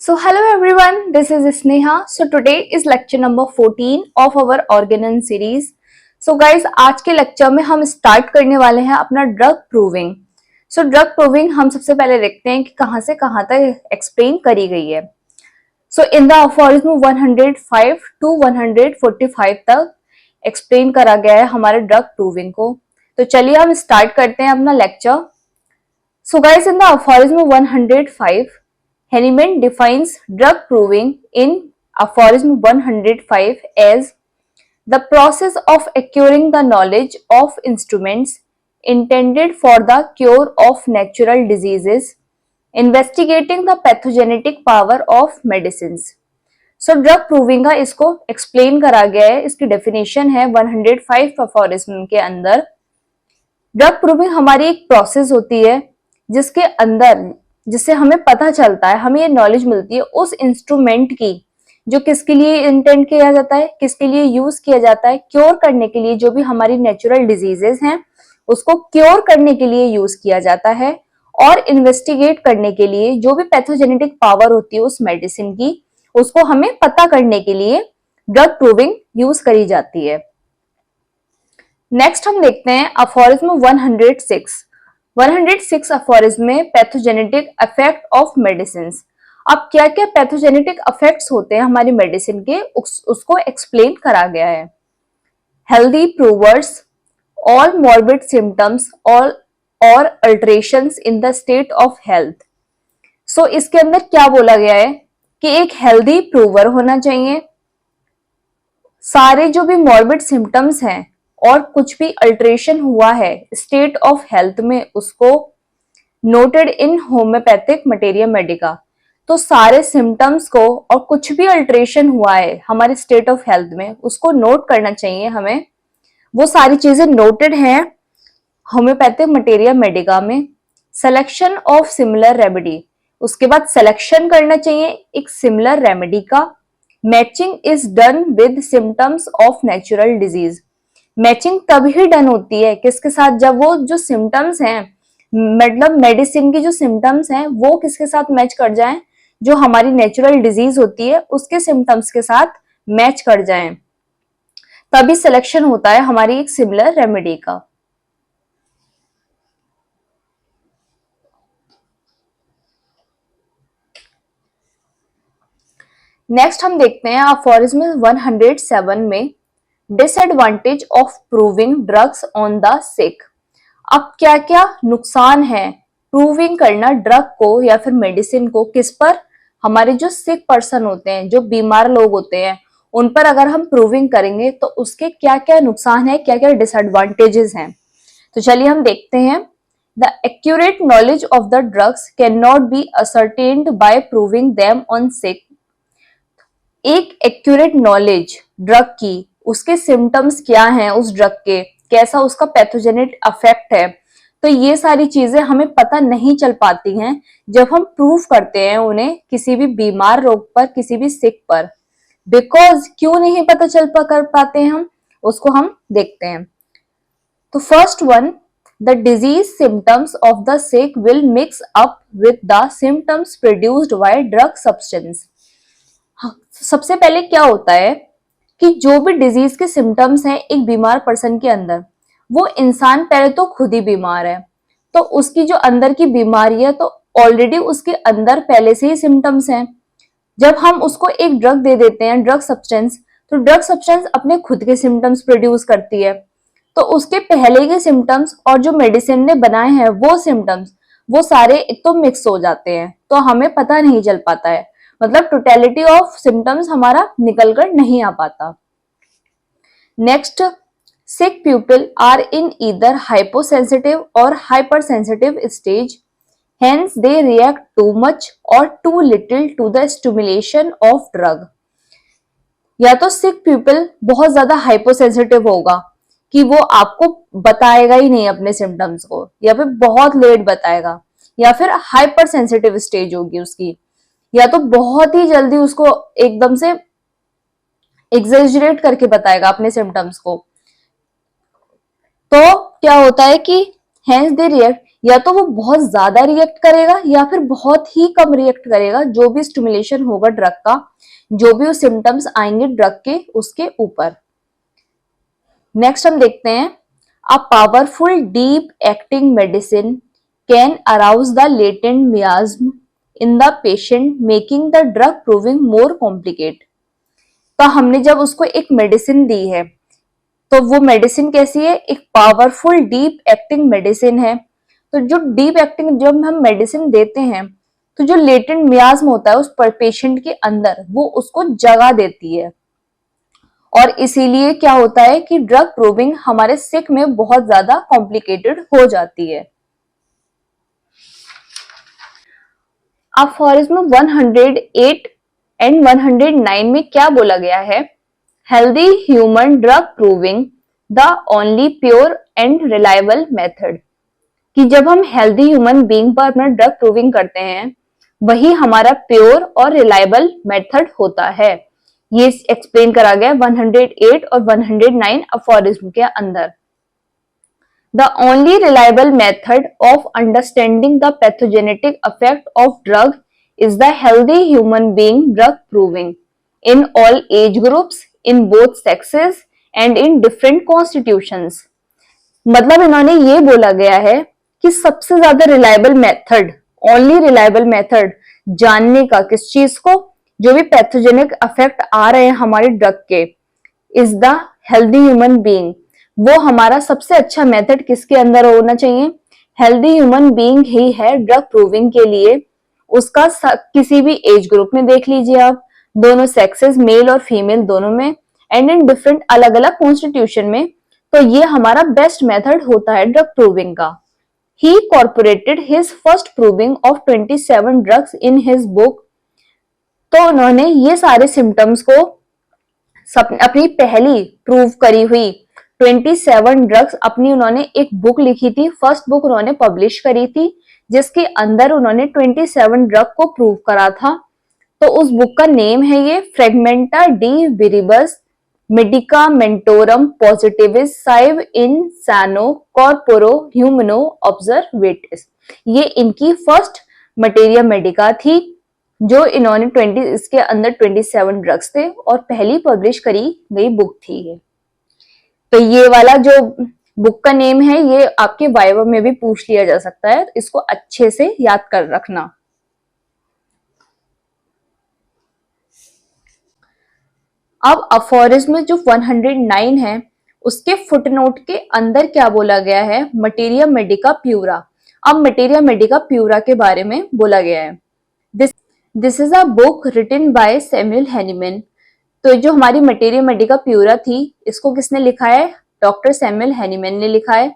So hello everyone, this is Sneha. So today is lecture number 14 of our organon series. So guys, आज के lecture में हम start करने वाले हैं अपना drug proving. So drug proving हम सबसे पहले देखते हैं कि कहां से कहां तक एक्सप्लेन करी गई है. सो इन द अफोरिज्म 105 टू 145 तक एक्सप्लेन करा गया है हमारे ड्रग प्रूविंग को. तो चलिए हम स्टार्ट करते हैं अपना lecture. So guys, in the aphorism 105 Hahnemann defines drug proving in aphorism 105 as the process of acquiring the knowledge of instruments intended for the cure of natural diseases, investigating the pathogenic power of medicines. So drug proving का इसको explain करा गया है. इसकी definition है 105 aphorism के अंदर. Drug proving हमारी एक प्रोसेस होती है जिसके अंदर जिससे हमें पता चलता है, हमें ये नॉलेज मिलती है उस इंस्ट्रूमेंट की जो किसके लिए इंटेंट किया जाता है, किसके लिए यूज किया जाता है, क्योर करने के लिए. जो भी हमारी नेचुरल डिजीजेस हैं उसको क्योर करने के लिए यूज किया जाता है, और इन्वेस्टिगेट करने के लिए जो भी पैथोजेनेटिक पावर होती है उस मेडिसिन की, उसको हमें पता करने के लिए ड्रग प्रूविंग यूज करी जाती है. नेक्स्ट हम देखते हैं अफोरिज्म 106 अफोरिज्म में पैथोजेनेटिक इफेक्ट ऑफ मेडिसिन. अब क्या क्या पैथोजेनेटिक इफेक्ट्स होते हैं हमारी मेडिसिन के, उसको एक्सप्लेन करा गया है. Healthy provers all morbid symptoms और alterations in the state of health. So इसके अंदर क्या बोला गया है कि एक हेल्दी प्रूवर होना चाहिए. सारे जो भी मॉर्बिड सिम्टम्स हैं और कुछ भी अल्टरेशन हुआ है स्टेट ऑफ हेल्थ में, उसको नोटेड इन होम्योपैथिक मटेरिया मेडिका. तो सारे सिम्टम्स को और कुछ भी अल्टरेशन हुआ है हमारे स्टेट ऑफ हेल्थ में उसको नोट करना चाहिए हमें. वो सारी चीजें नोटेड हैं होम्योपैथिक मटेरिया मेडिका में. सिलेक्शन ऑफ सिमिलर रेमेडी, उसके बाद सिलेक्शन करना चाहिए एक सिमिलर रेमेडी का. Matching is done with symptoms of natural disease. Matching तभी डन होती है किसके साथ, जब वो जो सिम्टम्स हैं, मतलब मेडिसिन की जो सिम्टम्स हैं वो किसके साथ मैच कर जाएं, जो हमारी नेचुरल डिजीज होती है उसके सिम्टम्स के साथ मैच कर जाएं, तभी सिलेक्शन होता है हमारी एक सिमिलर रेमेडी का. नेक्स्ट हम देखते हैं अफोरिज्म 107 में disadvantage of proving drugs on the sick. अब क्या क्या नुकसान है प्रूविंग करना ड्रग को या फिर मेडिसिन को किस पर, हमारे जो सिक पर्सन होते हैं, जो बीमार लोग होते हैं, उन पर अगर हम प्रूविंग करेंगे तो उसके क्या क्या नुकसान है, क्या क्या डिसएडवांटेजेस हैं. तो चलिए हम देखते हैं. The accurate knowledge of the drugs can not be ascertained by proving them on sick. एक एक्यूरेट नॉलेज ड्रग की, उसके सिम्टम्स क्या हैं उस ड्रग के, कैसा उसका पैथोजेनिक इफेक्ट है, तो ये सारी चीजें हमें पता नहीं चल पाती हैं जब हम प्रूव करते हैं उन्हें किसी भी बीमार रोग पर, किसी भी सिक पर. बिकॉज क्यों नहीं पता चल कर पाते हैं हम, उसको हम देखते हैं. तो first one, the disease symptoms of the sick will mix up with the symptoms produced by drug substance. सबसे पहले क्या होता है कि जो भी डिजीज के सिम्टम्स हैं एक बीमार पर्सन के अंदर, वो इंसान पहले तो खुद ही बीमार है, तो उसकी जो अंदर की बीमारी है तो ऑलरेडी उसके अंदर पहले से ही सिम्टम्स हैं. जब हम उसको एक ड्रग दे देते हैं, ड्रग सब्सटेंस, तो ड्रग सब्सटेंस अपने खुद के सिम्टम्स प्रोड्यूस करती है, तो उसके पहले के सिम्टम्स और जो मेडिसिन ने बनाए हैं वो सिम्टम्स, वो सारे एक तो मिक्स हो जाते हैं, तो हमें पता नहीं चल पाता है, मतलब टोटलिटी ऑफ सिम्टम्स हमारा निकल कर नहीं आ पाता. Next, sick people are in either hyposensitive और hyper sensitive stage, hence they react too much और too little to the stimulation of drug. या तो सिक पीपल बहुत ज्यादा हाइपोसेंसिटिव होगा कि वो आपको बताएगा ही नहीं अपने सिम्टम्स को, या फिर बहुत लेट बताएगा, या फिर हाइपर सेंसिटिव स्टेज होगी उसकी, या तो बहुत ही जल्दी उसको एकदम से एग्जेजरेट करके बताएगा अपने सिम्टम्स को. तो क्या होता है कि हेंस दे रिएक्ट, या तो वो बहुत ज्यादा रिएक्ट करेगा या फिर बहुत ही कम रिएक्ट करेगा, जो भी स्टिमुलेशन होगा ड्रग का, जो भी सिम्टम्स आएंगे ड्रग के उसके ऊपर। नेक्स्ट हम देखते हैं, a powerful deep acting medicine can arouse the latent मियाज्म in the patient making the drug proving more complicate. तो हमने जब उसको एक मेडिसिन दी है, तो वो मेडिसिन कैसी है, एक पावरफुल डीप एक्टिंग मेडिसिन है। तो जो डीप एक्टिंग जब हम मेडिसिन देते हैं, तो जो लेटेंट मियाज्म होता है उस पेशेंट के अंदर, वो उसको जगा देती है, और इसीलिए क्या होता है कि ड्रग प्रूविंग हमारे सिक में बहुत ज्यादा कॉम्प्लिकेटेड हो जाती है। अफोरिज्म 108 एंड 109 में क्या बोला गया है, healthy human drug proving the only pure and reliable method, कि जब हम हेल्दी ह्यूमन बीइंग पर अपना ड्रग प्रूविंग करते हैं, वही हमारा प्योर और रिलायबल मेथड होता है। ये एक्सप्लेन करा गया 108 और 109 अफोरिज्म के अंदर। The only reliable method of understanding the pathogenic effect of drug is the healthy human being drug proving in all age groups, in both sexes and in different constitutions। मतलब इन्होंने ये बोला गया है कि सबसे ज्यादा reliable method, only reliable method जानने का किस चीज को, जो भी पैथोजेनिक इफेक्ट आ रहे हैं हमारे ड्रग के, is the healthy human being. वो हमारा सबसे अच्छा मेथड किसके अंदर होना चाहिए, हेल्दी ह्यूमन बीइंग ही है ड्रग प्रूविंग के लिए। उसका किसी भी एज ग्रुप में देख लीजिए आप, दोनों सेक्सेस मेल और फीमेल दोनों में, एंड इन डिफरेंट अलग अलग कॉन्स्टिट्यूशन में, तो ये हमारा बेस्ट मेथड होता है ड्रग प्रूविंग का। He incorporated his first proving of 27 drugs in his book। तो उन्होंने ये सारे सिम्टम्स को अपनी पहली प्रूव करी हुई 27 ड्रग्स अपनी उन्होंने एक बुक लिखी थी, फर्स्ट बुक उन्होंने पब्लिश करी थी, जिसके अंदर उन्होंने 27 ड्रग को प्रूव करा था। तो उस बुक का नेम है ये फ्रेगमेंटा डी विरिबस मेडिकामेंटोरम पॉजिटिविस साइव इन सैनो कॉर्पोरो ह्यूमनो ऑब्जर्वेटिस। ये इनकी फर्स्ट मटेरिया मेडिका थी, जो इन्होंने 20 इसके अंदर 27 ड्रग्स थे और पहली पब्लिश करी गई बुक थी ये। तो ये वाला जो बुक का नेम है, ये आपके वाइवा में भी पूछ लिया जा सकता है, इसको अच्छे से याद कर रखना। अब अफोरिज्म जो 109 है, उसके फुटनोट के अंदर क्या बोला गया है, मटेरिया मेडिका प्यूरा। अब मटेरिया मेडिका प्यूरा के बारे में बोला गया है, this is a book written by Samuel Hahnemann. तो जो हमारी मटेरिया मेडिका प्यूरा थी, इसको किसने लिखा है, डॉक्टर सैमुअल हैनीमैन ने लिखा है।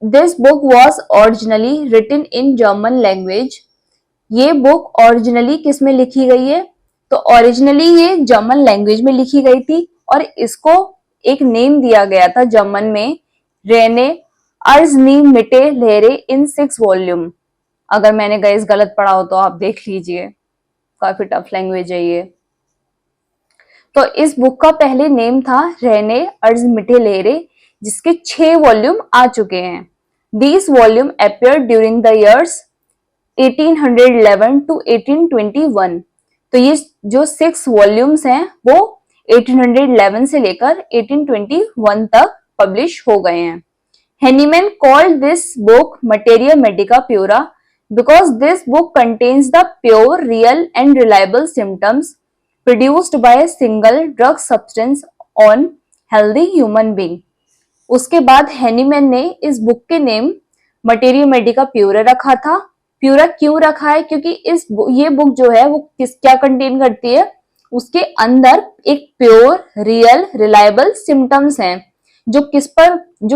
This book was originally written in German language. ये बुक ओरिजिनली किस में लिखी गई है, तो ओरिजिनली ये जर्मन लैंग्वेज में लिखी गई थी, और इसको एक नेम दिया गया था जर्मन में, रेने अर्जनीमिटे लेरे इन 6 वॉल्यूम। अगर मैंने गाइस गलत पढ़ा हो तो आप देख लीजिए, काफी टफ लैंग्वेज है ये। तो इस बुक का पहले नेम था रेने अर्जमिटे लेरे, जिसके 6 वॉल्यूम आ चुके हैं। These volume appear during the years 1811 to 1821। तो ये जो 6 वॉल्यूम्स हैं वो 1811 से लेकर 1821 तक पब्लिश हो गए हैं। Hahnemann called this book materia medica pura because this book contains the pure, real and reliable symptoms produced by a single drug substance on healthy human being। उसके बाद हैनीमैन ने इस बुक के नेम मटेरिया मेडिका प्यूरा रखा था। Pura क्यों रखा है, क्योंकि ये बुक जो है वो क्या कंटेन करती है, उसके अंदर एक प्योर, रियल, रिलायबल सिम्टम्स हैं, जो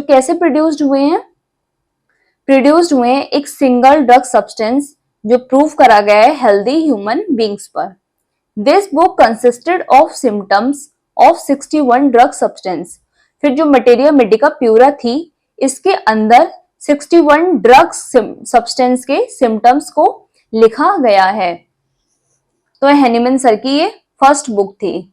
कैसे प्रोड्यूस्ड हुए हैं, एक सिंगल ड्रग सब्सटेंस जो प्रूव करा गया है हेल्दी ह्यूमन बींग्स पर। This book consisted of symptoms of 61 drug substance. फिर जो मटेरिया मेडिका प्यूरा थी, इसके अंदर 61 ड्रग सब्सटेंस के सिम्टम्स को लिखा गया है। तो हैनीमैन सर की ये फर्स्ट बुक थी।